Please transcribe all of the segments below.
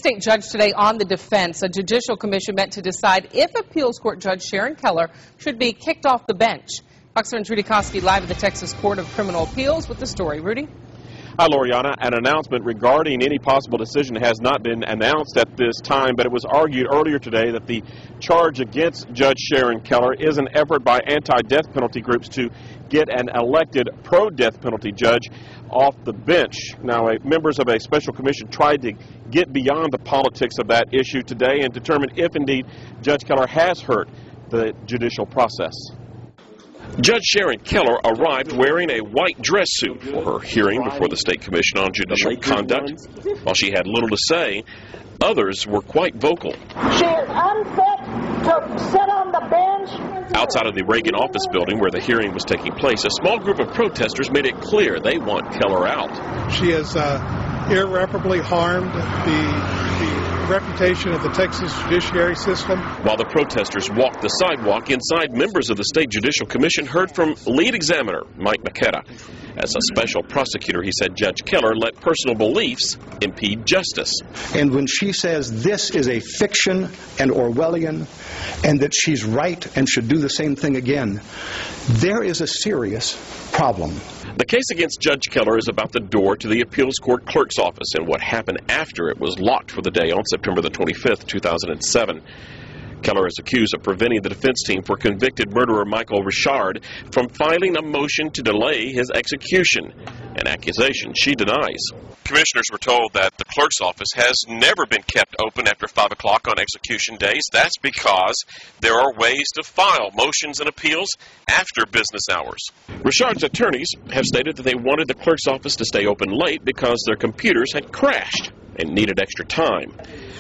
state judge today on the defense. A judicial commission met to decide if appeals court judge Sharon Keller should be kicked off the bench. Fox 7's Rudy Koski live at the Texas Court of Criminal Appeals with the story. Rudy? Hi, Loriana. An announcement regarding any possible decision has not been announced at this time, but it was argued earlier today that the charge against Judge Sharon Keller is an effort by anti-death penalty groups to get an elected pro-death penalty judge off the bench. Now, members of a special commission tried to get beyond the politics of that issue today and determine if indeed Judge Keller has hurt the judicial process. Judge Sharon Keller arrived wearing a white dress suit for her hearing before the State Commission on Judicial Conduct. While she had little to say, others were quite vocal. She is unfit to sit on the bench. Outside of the Reagan office building where the hearing was taking place, a small group of protesters made it clear they want Keller out. She has irreparably harmed the reputation of the Texas Judiciary system. While the protesters walked the sidewalk inside, members of the State Judicial Commission heard from lead examiner Mike McKetta. As a special prosecutor, he said Judge Keller let personal beliefs impede justice. And when she says this is a fiction and Orwellian and that she's right and should do the same thing again, there is a serious problem. The case against Judge Keller is about the door to the appeals court clerk's office and what happened after it was locked for the day on September the 25th, 2007. Keller is accused of preventing the defense team for convicted murderer Michael Richard from filing a motion to delay his execution, an accusation she denies. Commissioners were told that the clerk's office has never been kept open after 5 o'clock on execution days. That's because there are ways to file motions and appeals after business hours. Richard's attorneys have stated that they wanted the clerk's office to stay open late because their computers had crashed and needed extra time.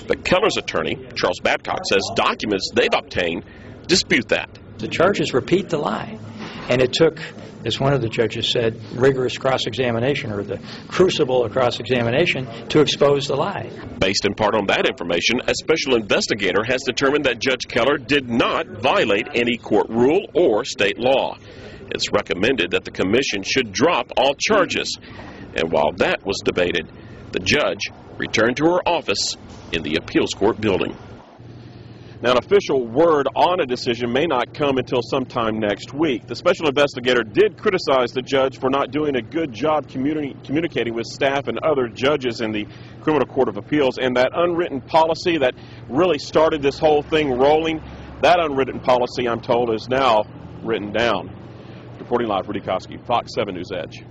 But Keller's attorney, Charles Babcock, says documents they've obtained dispute that. The charges repeat the lie, and it took, as one of the judges said, rigorous cross-examination, or the crucible of cross-examination, to expose the lie. Based in part on that information, a special investigator has determined that Judge Keller did not violate any court rule or state law. It's recommended that the commission should drop all charges. And while that was debated, the judge returned to her office in the appeals court building. Now, an official word on a decision may not come until sometime next week. The special investigator did criticize the judge for not doing a good job communicating with staff and other judges in the Criminal Court of Appeals, and that unwritten policy that really started this whole thing rolling, that unwritten policy, I'm told, is now written down. Reporting live, Rudy Koski, Fox 7 News Edge.